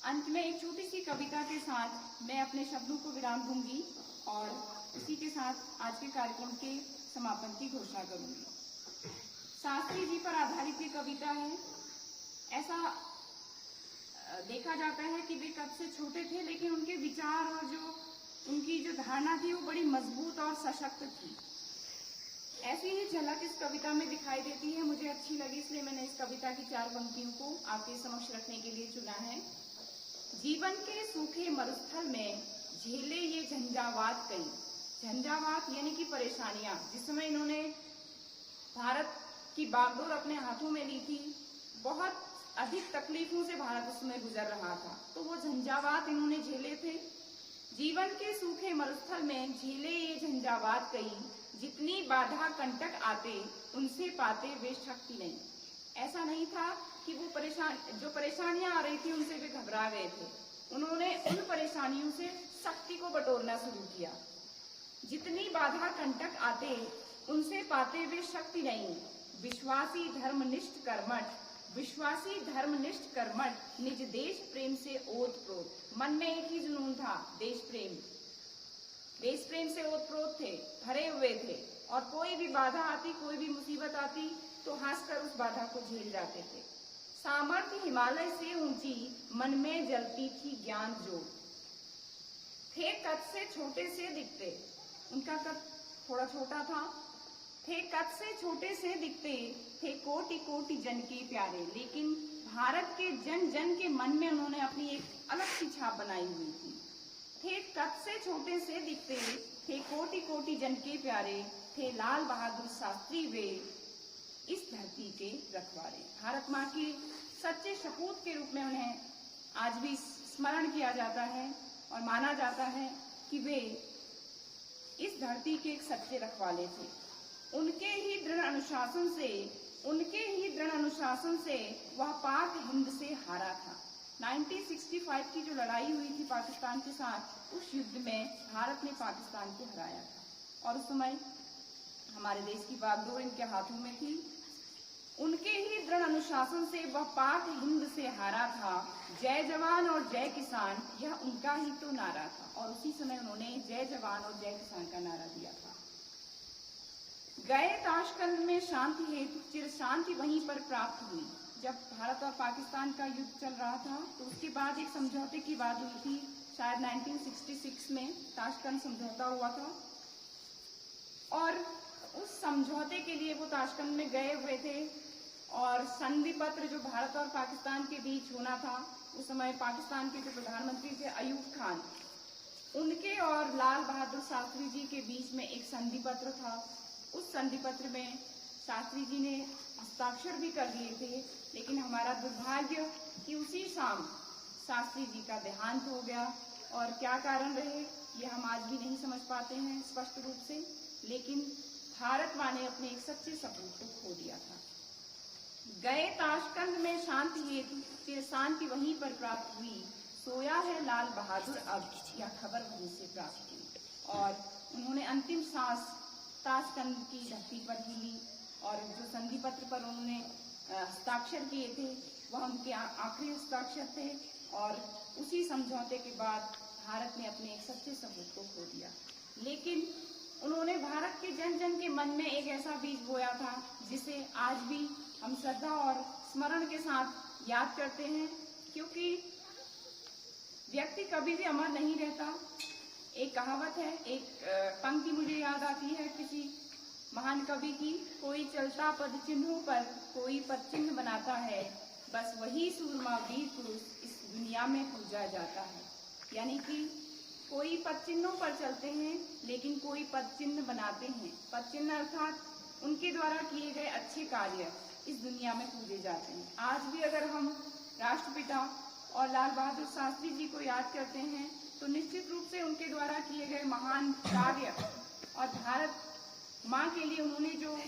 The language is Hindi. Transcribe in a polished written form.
अंत में एक छोटी सी कविता के साथ मैं अपने शब्दों को विराम दूंगी और उसी के साथ आज के कार्यक्रम के समापन की घोषणा करूंगी। शास्त्री जी पर आधारित ये कविता है। ऐसा देखा जाता है कि वे कद से छोटे थे, लेकिन उनके विचार और उनकी जो धारणा थी वो बड़ी मजबूत और सशक्त थी। ऐसी ही झलक इस कविता में दिखाई देती है। मुझे अच्छी लगी, इसलिए मैंने इस कविता की 4 पंक्तियों को आपके समक्ष रखने के लिए चुना है। जीवन के सूखे मरुस्थल में झेले ये झंझावात कई। झंझावात यानी कि परेशानियां। जिस समय इन्होंने भारत की बागडोर अपने हाथों में ली थी, बहुत अधिक तकलीफों से भारत उस समय गुजर रहा था, तो वो झंझावात इन्होंने झेले थे। जीवन के सूखे मरुस्थल में झेले ये झंझावात कई, जितनी बाधा कंटक आते उनसे पाते वे शक्ति नहीं। ऐसा नहीं था कि वो जो परेशानियां आ रही थी उनसे वे घबरा गए थे। उन्होंने उन परेशानियों से शक्ति को बटोरना शुरू किया। जितनी बाधा कंटक आते उनसे पाते वे शक्ति नहीं। विश्वासी धर्मनिष्ठ कर्मठ निज देश प्रेम से ओतप्रोत। मन में एक ही जुनून था, देश प्रेम से ओतप्रोत थे, भरे हुए थे, और कोई भी बाधा आती, कोई भी मुसीबत आती तो हंसकर उस बाधा को झेल जाते थे। सामर्थ्य हिमालय से ऊंची, मन में जलती थी ज्ञान ज्योत। थे कद से छोटे से दिखते, उनका कद थोड़ा छोटा था, थे कद से छोटे से दिखते, थे कोटि कोटि जन के प्यारे, लेकिन भारत के जन जन के मन में उन्होंने अपनी एक अलग सी छाप बनाई हुई थी। थे कद से छोटे से दिखते, थे कोटि कोटि जन के प्यारे, थे लाल बहादुर शास्त्री वे इस धरती के रखवारे। भारत माँ की सच्चे सपूत के रूप में उन्हें आज भी स्मरण किया जाता है और माना जाता है कि वे इस धरती के एक सच्चे रखवाले थे। उनके ही दृढ़ अनुशासन से वह पाक हिंद से हारा था। 1965 की जो लड़ाई हुई थी पाकिस्तान के साथ, उस युद्ध में भारत ने पाकिस्तान को हराया था, और उस समय हमारे देश की बागडोर इनके हाथों में थी। उनके ही दृढ़ अनुशासन से वह पाक हिंद से हारा था। जय जवान और जय किसान, यह उनका ही तो नारा था, और उसी समय उन्होंने जय जवान और जय किसान का नारा दिया था। गए ताशकंद में शांति हेतु चिर शांति वहीं पर प्राप्त हुई। जब भारत और पाकिस्तान का युद्ध चल रहा था तो उसके बाद एक समझौते की बात हुई थी, शायद 1966 में ताशकंद समझौता हुआ था, और उस समझौते के लिए वो ताशकंद में गए हुए थे। और संधि पत्र जो भारत और पाकिस्तान के बीच होना था, उस समय पाकिस्तान के जो प्रधानमंत्री थे अयूब खान, उनके और लाल बहादुर शास्त्री जी के बीच में एक संधि पत्र था। उस संधि पत्र में शास्त्री जी ने हस्ताक्षर भी कर दिए थे, लेकिन हमारा दुर्भाग्य कि उसी शाम शास्त्री जी का देहांत हो गया। और क्या कारण रहे ये हम आज भी नहीं समझ पाते हैं स्पष्ट रूप से, लेकिन भारत माँ ने अपने एक सच्चे सपूत को खो दिया था। गए ताशकंद में शांति हेतु चिर शांति वहीं पर प्राप्त हुई, सोया है लाल बहादुर अब, यह खबर वहीं से प्राप्त हुई। और उन्होंने अंतिम सांस ताशकंद की धरती पर ही ली, और जो संधि पत्र पर उन्होंने हस्ताक्षर किए थे वह उनके आखिरी हस्ताक्षर थे। और उसी समझौते के बाद भारत ने अपने एक सच्चे सपूत को खो दिया। लेकिन उन्होंने भारत के जन जन के मन में एक ऐसा बीज बोया था जिसे आज भी हम श्रद्धा और स्मरण के साथ याद करते हैं, क्योंकि व्यक्ति कभी भी अमर नहीं रहता। एक कहावत है, एक पंक्ति मुझे याद आती है किसी महान कवि की, कोई चलता पद चिन्हों पर कोई पद चिन्ह बनाता है, बस वही सूरमा वीर पुरुष इस दुनिया में पूजा जाता है। यानी कि कोई पद चिन्हों पर चलते हैं, लेकिन कोई पद चिन्ह बनाते हैं। पद चिन्ह अर्थात उनके द्वारा किए गए अच्छे कार्य इस दुनिया में पूजे जाते हैं। आज भी अगर हम राष्ट्रपिता और लाल बहादुर शास्त्री जी को याद करते हैं तो निश्चित रूप से उनके द्वारा किए गए महान कार्य और भारत माँ के लिए उन्होंने जो